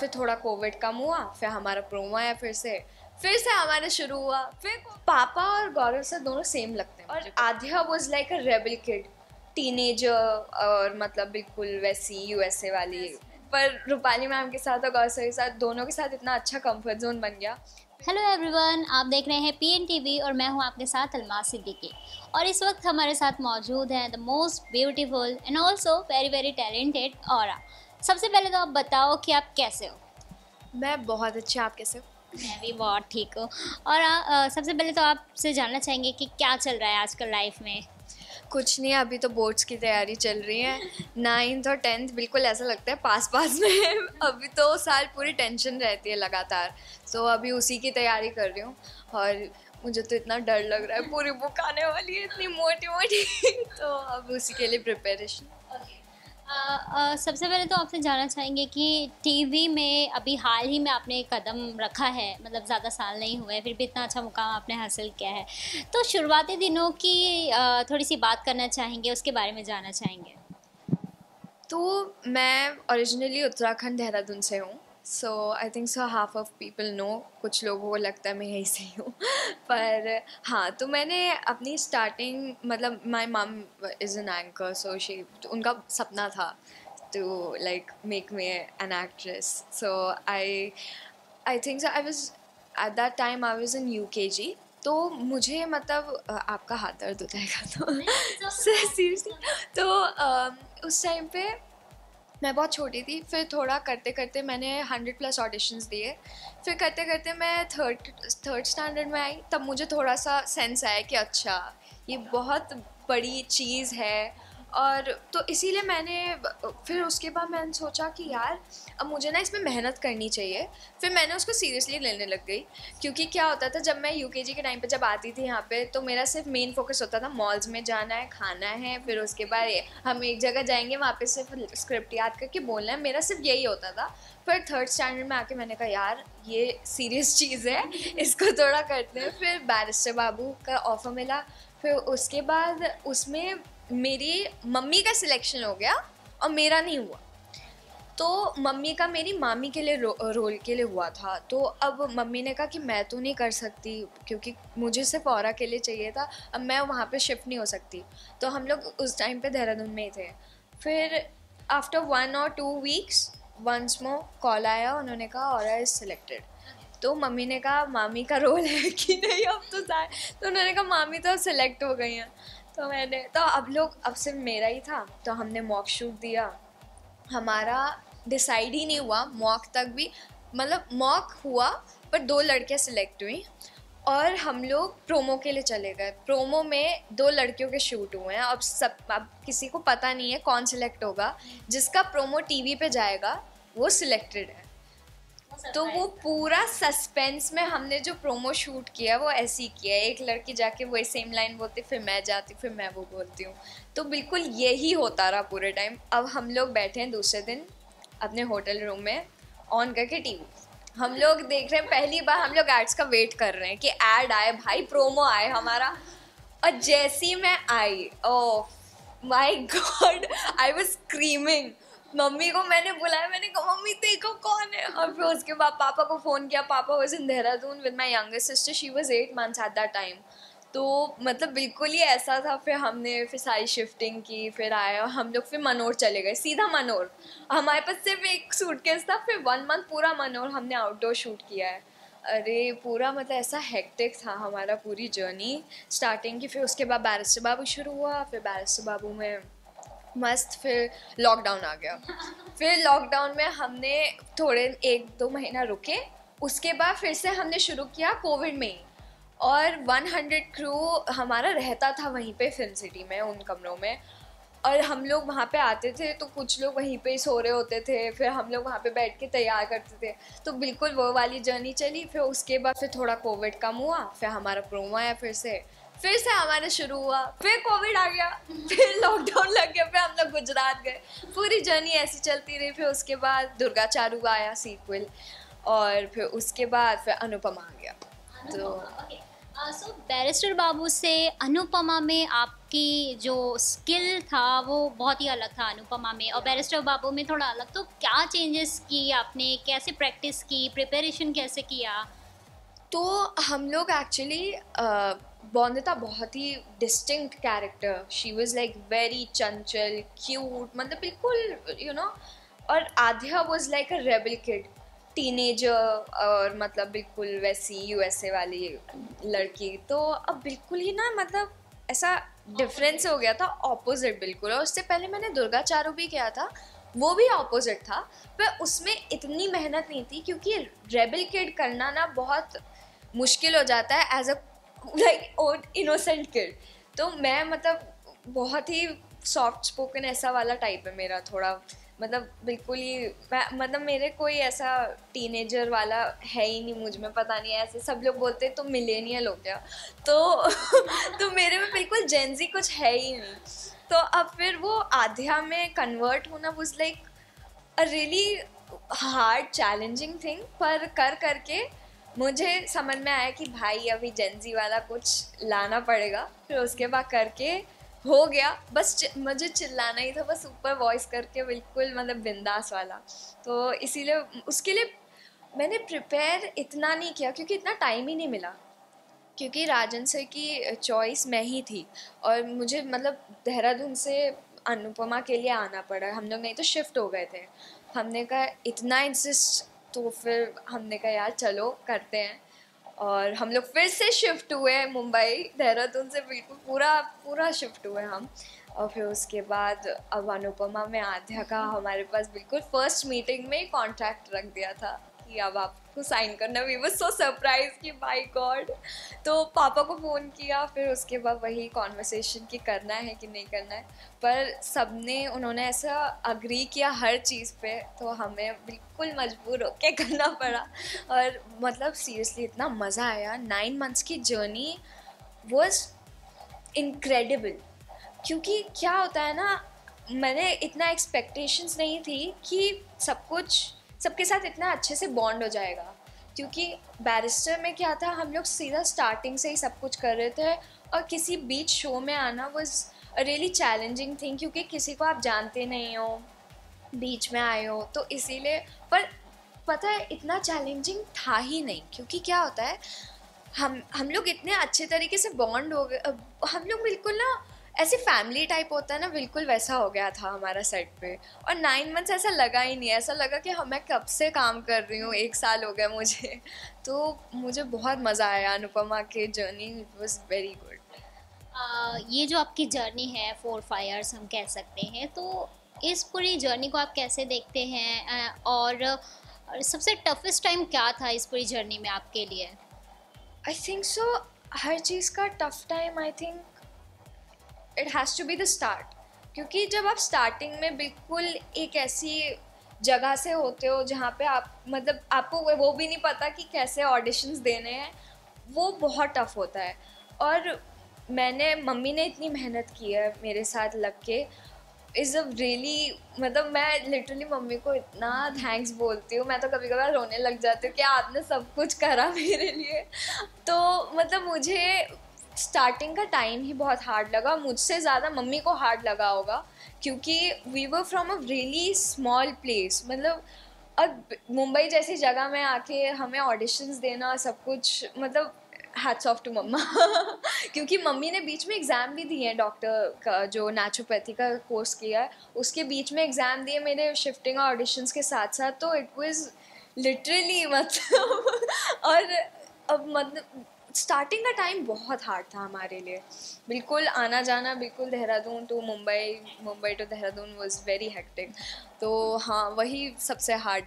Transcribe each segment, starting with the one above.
फिर थोड़ा कोविड कम हुआ, फिर हमारा प्रोमो आया, फिर से हमारा शुरू हुआ। फिर पापा और गौरव सर दोनों सेम लगते हैं और Aadhya was like a rebel kid, teenager, और मतलब बिल्कुल वैसी यूएसए वाली। पर रूपाली मैम के साथ और गौरव सर के साथ, दोनों के साथ इतना अच्छा कंफर्ट जोन बन गया। हेलो एवरीवन, आप देख रहे हैं PNTV और मैं हूं आपके साथ अलमास सिद्दीकी। और इस वक्त हमारे साथ मौजूद हैं the most beautiful and also very very talented Aura. सबसे पहले तो आप बताओ कि आप कैसे हो? मैं बहुत अच्छा, आप कैसे हो? मैं भी बहुत ठीक हूँ। और सबसे पहले तो आपसे जानना चाहेंगे कि क्या चल रहा है आजकल लाइफ में? कुछ नहीं, अभी तो बोर्ड्स की तैयारी चल रही है। 9th और 10th बिल्कुल ऐसा लगता है पास पास में। अभी तो साल पूरी टेंशन रहती है लगातार, तो अभी उसी की तैयारी कर रही हूँ। और मुझे तो इतना डर लग रहा है, पूरी बुक आने वाली है इतनी मोटी मोटी। तो अब उसी के लिए प्रिपरेशन। सबसे पहले तो आपसे जानना चाहेंगे कि टीवी में अभी हाल ही में आपने कदम रखा है, मतलब ज़्यादा साल नहीं हुए, फिर भी इतना अच्छा मुकाम आपने हासिल किया है। तो शुरुआती दिनों की थोड़ी सी बात करना चाहेंगे, उसके बारे में जानना चाहेंगे। तो मैं ओरिजिनली उत्तराखंड देहरादून से हूँ। So I think so half of people know, कुछ लोगों को लगता है मैं यहीं से ही हूँ। पर हाँ, तो मैंने अपनी स्टार्टिंग, मतलब माई मम इज़ एन एंकर, सो उनका सपना था to like make me an actress. So I think so I was at that time I was in UKG। तो मुझे मतलब आपका हाथ दर्द हो जाएगा तो सीरियसली। तो उस टाइम पे मैं बहुत छोटी थी। फिर थोड़ा करते करते मैंने 100+ ऑडिशंस दिए। फिर करते करते मैं थर्ड स्टैंडर्ड में आई, तब मुझे थोड़ा सा सेंस आया कि अच्छा ये बहुत बड़ी चीज़ है। और तो इसीलिए मैंने, फिर उसके बाद मैंने सोचा कि यार अब मुझे ना इसमें मेहनत करनी चाहिए। फिर मैंने उसको सीरियसली लेने लग गई, क्योंकि क्या होता था जब मैं UKG के टाइम पे जब आती थी यहाँ पे, तो मेरा सिर्फ मेन फोकस होता था मॉल्स में जाना है, खाना है, फिर उसके बाद हम एक जगह जाएंगे, वहाँ पे सिर्फ स्क्रिप्ट याद करके बोलना है, मेरा सिर्फ यही होता था। फिर थर्ड स्टैंडर्ड में आके मैंने कहा यार ये सीरियस चीज़ है, इसको थोड़ा करते हैं। फिर बैरिस्टर बाबू का ऑफ़र मिला। फिर उसके बाद उसमें मेरी मम्मी का सिलेक्शन हो गया और मेरा नहीं हुआ। तो मम्मी का मेरी मामी के लिए रोल के लिए हुआ था। तो अब मम्मी ने कहा कि मैं तो नहीं कर सकती, क्योंकि मुझे सिर्फ औरा के लिए चाहिए था, अब मैं वहाँ पे शिफ्ट नहीं हो सकती। तो हम लोग उस टाइम पे देहरादून में ही थे। फिर after 1 or 2 weeks once more call आया, उन्होंने कहा औरा इज़ सिलेक्टेड। तो मम्मी ने कहा मामी का रोल है कि नहीं अब तो जाए। तो उन्होंने कहा मामी तो सिलेक्ट हो गई हैं। तो मैंने तो अब सिर्फ मेरा ही था। तो हमने मॉक शूट दिया, हमारा डिसाइड ही नहीं हुआ मॉक तक भी, मतलब मॉक हुआ पर 2 लड़कियां सिलेक्ट हुई और हम लोग प्रोमो के लिए चले गए। प्रोमो में 2 लड़कियों के शूट हुए हैं। अब किसी को पता नहीं है कौन सिलेक्ट होगा, जिसका प्रोमो टीवी पे जाएगा वो सिलेक्टेड है। तो वो पूरा सस्पेंस में हमने जो प्रोमो शूट किया वो ऐसे ही किया है। एक लड़की जाके वही सेम लाइन बोलती, फिर मैं जाती, फिर मैं वो बोलती हूँ। तो बिल्कुल यही होता रहा पूरे टाइम। अब हम लोग बैठे हैं दूसरे दिन अपने होटल रूम में, ऑन करके टीवी हम लोग देख रहे हैं। पहली बार हम लोग एड्स का वेट कर रहे हैं कि ऐड आए भाई, प्रोमो आए हमारा। और जैसी मैं आई, oh my god, I was screaming. Mummy को मैंने बुलाया, मैंने कहा मम्मी देखो कौन है। और फिर उसके बाद पापा को फ़ोन किया। पापा was in Dehradun with my younger sister, she was 8 months eight that time. तो मतलब बिल्कुल ही ऐसा था। फिर सारी शिफ्टिंग की, फिर आया हम लोग, फिर मनोर चले गए, सीधा मनोर। हमारे पास सिर्फ एक सूटकेस था। फिर 1 month पूरा मनोर हमने आउटडोर शूट किया है। अरे पूरा मतलब ऐसा हेक्टिक था हमारा पूरी जर्नी स्टार्टिंग की। फिर उसके बाद बैरिस्टर बाबू शुरू हुआ। फिर बैरिस्टर बाबू में मस्त, फिर लॉकडाउन आ गया। फिर लॉकडाउन में हमने थोड़े 1-2 महीना रुके। उसके बाद फिर से हमने शुरू किया कोविड में ही। और 100 क्रू हमारा रहता था वहीं पे फिल्म सिटी में, उन कमरों में। और हम लोग वहाँ पे आते थे तो कुछ लोग वहीं पे ही सो रहे होते थे, फिर हम लोग वहाँ पे बैठ के तैयार करते थे। तो बिल्कुल वो वाली जर्नी चली। फिर उसके बाद फिर थोड़ा कोविड कम हुआ, फिर हमारा प्रोमो आया, फिर से हमारा शुरू हुआ। फिर कोविड आ गया, फिर लॉकडाउन लग गया, फिर हम लोग गुजरात गए। पूरी जर्नी ऐसी चलती रही। फिर उसके बाद दुर्गा चारू आया सीक्वल, और फिर उसके बाद फिर अनुपमा आ गया। तो सो बैरिस्टर बाबू से अनुपमा में आपकी जो स्किल था वो बहुत ही अलग था अनुपमा में, और बैरिस्टर बाबू में थोड़ा अलग, तो क्या चेंजेस की आपने, कैसे प्रैक्टिस की, प्रिपरेशन कैसे किया? तो हम लोग एक्चुअली बॉन्दिता बहुत ही distinct character, she was like very चंचल क्यूट, मतलब बिल्कुल और Aadhya was like a rebel kid, teenager, और मतलब बिल्कुल वैसी यूएसए वाली लड़की। तो अब बिल्कुल ही ना, मतलब ऐसा डिफरेंस हो गया था, ऑपोजिट बिल्कुल। और उससे पहले मैंने दुर्गा चारू भी किया था, वो भी ऑपोजिट था, पर उसमें इतनी मेहनत नहीं थी, क्योंकि रेबल किड करना ना बहुत मुश्किल हो जाता है as a like own innocent kid. तो मैं मतलब बहुत ही सॉफ्ट स्पोकन ऐसा वाला टाइप है मेरा, थोड़ा मतलब बिल्कुल ही मतलब मेरे कोई ऐसा टीनेजर वाला है ही नहीं मुझ में, पता नहीं, ऐसे सब लोग बोलते हैं तो मिलेनियल हो गया, तो तो मेरे में बिल्कुल जेंजी कुछ है ही नहीं। तो अब फिर वो आध्या में कन्वर्ट होना was like a really hard challenging thing, पर कर करके मुझे समझ में आया कि भाई अभी जेंजी वाला कुछ लाना पड़ेगा। फिर उसके बाद करके हो गया, बस मुझे चिल्लाना ही था, बस ऊपर वॉइस करके बिल्कुल मतलब बिंदास वाला। तो इसीलिए उसके लिए मैंने प्रिपेयर इतना नहीं किया, क्योंकि इतना टाइम ही नहीं मिला, क्योंकि राजन सर की चॉइस मैं ही थी, और मुझे मतलब देहरादून से अनुपमा के लिए आना पड़ा, हम लोग नहीं तो शिफ्ट हो गए थे। हमने कहा इतना इंसिस्ट, तो फिर हमने कहा यार चलो करते हैं, और हम लोग फिर से शिफ्ट हुए मुंबई, देहरादून से बिल्कुल पूरा पूरा शिफ्ट हुए हम। और फिर उसके बाद अब अनुपमा में आध्या का हमारे पास बिल्कुल फर्स्ट मीटिंग में कॉन्ट्रैक्ट रख दिया था कि अब आपको साइन करना। वी वर सो सरप्राइज कि माय गॉड। तो पापा को फ़ोन किया, फिर उसके बाद वही कॉन्वर्सेशन कि करना है कि नहीं करना है, पर सबने उन्होंने ऐसा अग्री किया हर चीज़ पे, तो हमें बिल्कुल मजबूर होके करना पड़ा। और मतलब सीरियसली इतना मज़ा आया, 9 मंथ्स की जर्नी वॉज इनक्रेडिबल। क्योंकि क्या होता है ना, मैंने इतना एक्सपेक्टेशंस नहीं थी कि सब कुछ सबके साथ इतना अच्छे से बॉन्ड हो जाएगा, क्योंकि बैरिस्टर में क्या था, हम लोग सीधा स्टार्टिंग से ही सब कुछ कर रहे थे, और किसी बीच शो में आना was a really challenging thing, क्योंकि किसी को आप जानते नहीं हो, बीच में आए हो, तो इसीलिए। पर पता है इतना चैलेंजिंग था ही नहीं, क्योंकि क्या होता है, हम लोग इतने अच्छे तरीके से बॉन्ड हो गए, हम लोग बिल्कुल ना ऐसे फैमिली टाइप होता है ना, बिल्कुल वैसा हो गया था हमारा सेट पे। और 9 मंथ्स ऐसा लगा ही नहीं, ऐसा लगा कि मैं कब से काम कर रही हूँ, 1 साल हो गया मुझे। तो मुझे बहुत मज़ा आया अनुपमा के journey, it was very good. ये जो आपकी जर्नी है 4 5 इयर्स हम कह सकते हैं, तो इस पूरी जर्नी को आप कैसे देखते हैं, और सबसे टफेस्ट टाइम क्या था इस पूरी जर्नी में आपके लिए? आई थिंक सो, हर चीज़ का tough time, I think it has to be the start. क्योंकि जब आप स्टार्टिंग में बिल्कुल एक ऐसी जगह से होते हो जहाँ पे आप मतलब आपको वो भी नहीं पता कि कैसे ऑडिशंस देने हैं, वो बहुत टफ होता है। और मम्मी ने इतनी मेहनत की है मेरे साथ लग के, इज़ अ रियली, मतलब मैं लिटरली मम्मी को इतना थैंक्स बोलती हूँ, मैं तो कभी कभार रोने लग जाती हूँ कि आपने सब कुछ करा मेरे लिए। तो मतलब मुझे स्टार्टिंग का टाइम ही बहुत हार्ड लगा, मुझसे ज़्यादा मम्मी को हार्ड लगा होगा, क्योंकि we were from a really small place, मतलब अब मुंबई जैसी जगह में आके हमें ऑडिशंस देना सब कुछ, मतलब हैट्स ऑफ टू मम्मा। क्योंकि मम्मी ने बीच में एग्ज़ाम भी दिए हैं, डॉक्टर का जो नेचुरोपैथी का कोर्स किया है उसके बीच में एग्ज़ाम दिए मेरे शिफ्टिंग ऑडिशंस के साथ साथ, तो इट वाज लिटरली मतलब और अब मतलब स्टार्टिंग का टाइम बहुत हार्ड था हमारे लिए, बिल्कुल आना जाना, बिल्कुल Dehradun to Mumbai, Mumbai to Dehradun was very hectic. तो हाँ, वही सबसे हार्ड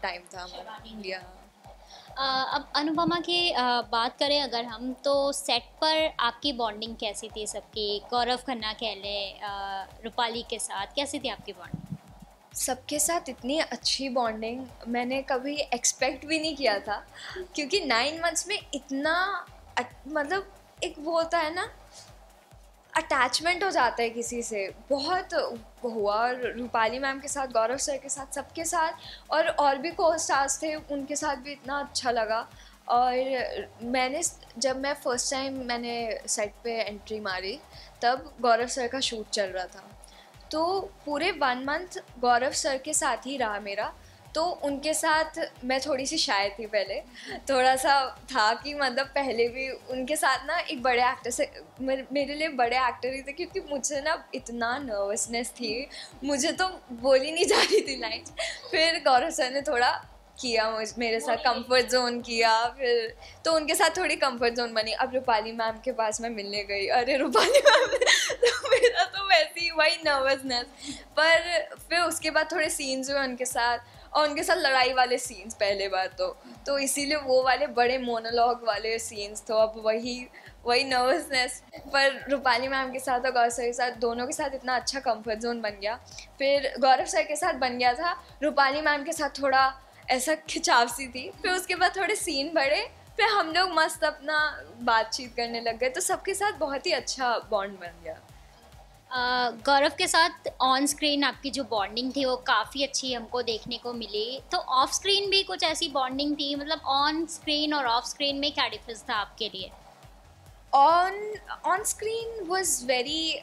टाइम था हमारा इंडिया। अब अनुपमा की बात करें अगर हम, तो सेट पर आपकी बॉन्डिंग कैसी थी सबकी? गौरव खन्ना कह लें, रूपाली के साथ कैसी थी आपकी बॉन्डिंग? सबके साथ इतनी अच्छी बॉन्डिंग मैंने कभी एक्सपेक्ट भी नहीं किया था, क्योंकि 9 मंथ्स में इतना मतलब एक वो होता है ना, अटैचमेंट हो जाता है किसी से, बहुत हुआ। और रूपाली मैम के साथ, गौरव सर के साथ, सबके साथ, और भी को स्टार्स थे उनके साथ भी इतना अच्छा लगा। और मैंने जब मैं फर्स्ट टाइम मैंने सेट पे एंट्री मारी तब गौरव सर का शूट चल रहा था, तो पूरे 1 मंथ गौरव सर के साथ ही रहा मेरा। तो उनके साथ मैं थोड़ी सी शाय थी पहले, थोड़ा सा था कि मतलब पहले भी उनके साथ ना एक बड़े एक्टर से, मेरे लिए बड़े एक्टर ही थे, क्योंकि मुझे ना इतना नर्वसनेस थी, मुझे तो बोली नहीं जा रही थी लाइन्स। फिर गौरव सर ने थोड़ा किया मेरे साथ, कंफर्ट जोन किया, फिर तो उनके साथ थोड़ी कंफर्ट जोन बनी। अब रूपाली मैम के पास मैं मिलने गई, अरे रूपाली मैम तो मेरा तो वैसे ही वही नर्वसनेस। पर फिर उसके बाद थोड़े सीन्स हुए उनके साथ, और उनके साथ लड़ाई वाले सीन्स पहले बार तो इसीलिए वो वाले बड़े मोनोलॉग वाले सीन्स, तो अब वही नर्वसनेस। पर रूपाली मैम के साथ और गौरव सर के साथ, दोनों के साथ इतना अच्छा कंफर्ट जोन बन गया। फिर गौरव सर के साथ बन गया था, रूपाली मैम के साथ थोड़ा ऐसा खिंचाव सी थी। फिर उसके बाद थोड़े सीन बढ़े, फिर हम लोग मस्त अपना बातचीत करने लग गए, तो सबके साथ बहुत ही अच्छा बॉन्ड बन गया। गौरव के साथ ऑन स्क्रीन आपकी जो बॉन्डिंग थी वो काफ़ी अच्छी हमको देखने को मिली, तो ऑफ स्क्रीन भी कुछ ऐसी बॉन्डिंग थी? मतलब ऑन स्क्रीन और ऑफ स्क्रीन में क्या डिफरेंस था आपके लिए? ऑन स्क्रीन वॉज वेरी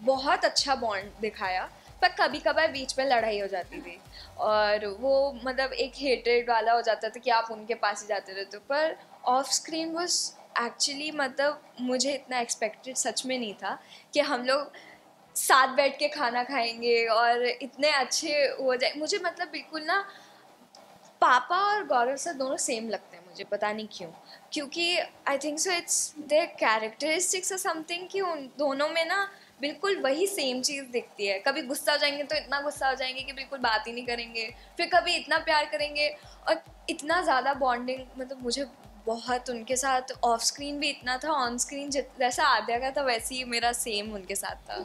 बहुत अच्छा बॉन्ड दिखाया, पर कभी कभार बीच में लड़ाई हो जाती थी, और वो मतलब एक हेटेड वाला हो जाता था कि आप उनके पास ही जाते रहते हो। पर ऑफ स्क्रीन वॉज एक्चुअली, मतलब मुझे इतना एक्सपेक्टेड सच में नहीं था कि हम लोग साथ बैठ के खाना खाएंगे और इतने अच्छे हो जाए। मुझे मतलब बिल्कुल ना पापा और गौरव सर दोनों सेम लगते हैं मुझे, पता नहीं क्यों, क्योंकि आई think so it's there characteristics और समथिंग, कि उन दोनों में ना बिल्कुल वही सेम चीज़ दिखती है। कभी गुस्सा हो जाएंगे तो इतना गुस्सा हो जाएंगे कि बिल्कुल बात ही नहीं करेंगे, फिर कभी इतना प्यार करेंगे, और इतना ज़्यादा बॉन्डिंग, मतलब मुझे बहुत उनके साथ ऑफ स्क्रीन भी इतना था, ऑन स्क्रीन जैसा आद्या का था वैसे ही मेरा सेम उनके साथ था।